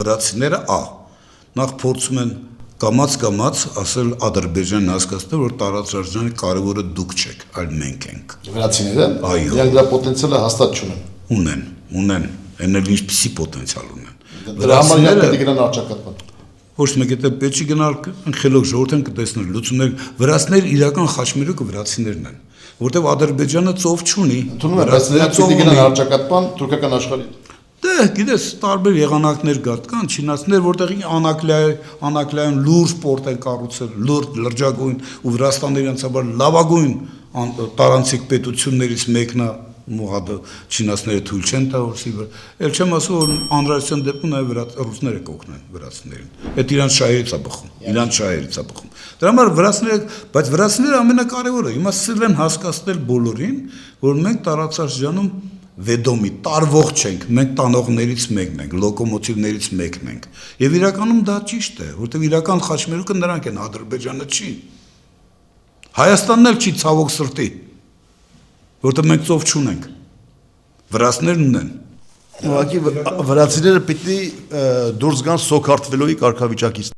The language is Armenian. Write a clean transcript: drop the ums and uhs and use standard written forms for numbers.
Վրացիները նախ փորձում են կամաց ասել Ադրբեջանին հասկացնել, որ տարածաշրջանի կարևորը դուք չեք, այլ մենք ենք։ Վրացիները Այո։ դրանք դրա պոտենցիալը հաստատ չունեն։ Ունեն, այնել ինչպիսի պոտենցիալ ունեն։ Դրա համար իրենք պետք է գնան առճակատման։ Ոչ մեկ է պետք է գնալ խելոք ժողովուրդ են կտեսնել լուծումներ, վրացիներ իրական խաչմերուկը վրացիներն են, որտեղ Ադրբեջանը ծով չունի։ Ընդունում եմ, բայց նրանք պետք է գնան առճակատման թուրքական աշխարհին։ Դե, գիտես, տարբեր եղանակներ կան, չինացիներ, որտեղ Անակլայում լուրջ պորտ են կառուցել, լրջագույն ու Վրաստանը իրենց համար լավագույն տարանցիկ պետություններից մեկն է, մուղադը չինացիները թույլ չեն տա որսի վրա։ Էլ չեմ ասում, որ անհրաժեշտության դեպքում նաև ռուսները կօգնեն վրացիներին։ Այդ իրանց շահերից է բխում։ Դրա համար բայց վրացիները ամենակարևորը, հիմա սկսել են հասկացնել բոլորին, որ մենք տարածաշրջանում Վեդոմի տարվող չենք, մենք տանողներից մեկն ենք, լոկոմոտիվներից մեկն ենք։ Եվ իրականում դա ճիշտ է, որտեղ իրական խաչմերուկը նրանք են, Ադրբեջանը չի։ Հայաստանն էլ չի ցավոք սրտի, որտեղ մենք ծով չունենք։ Վրացիներն ունեն։ Ուղղակի վրացիները պիտի դուրս գան սոքարտվելուի կարգավիճակից։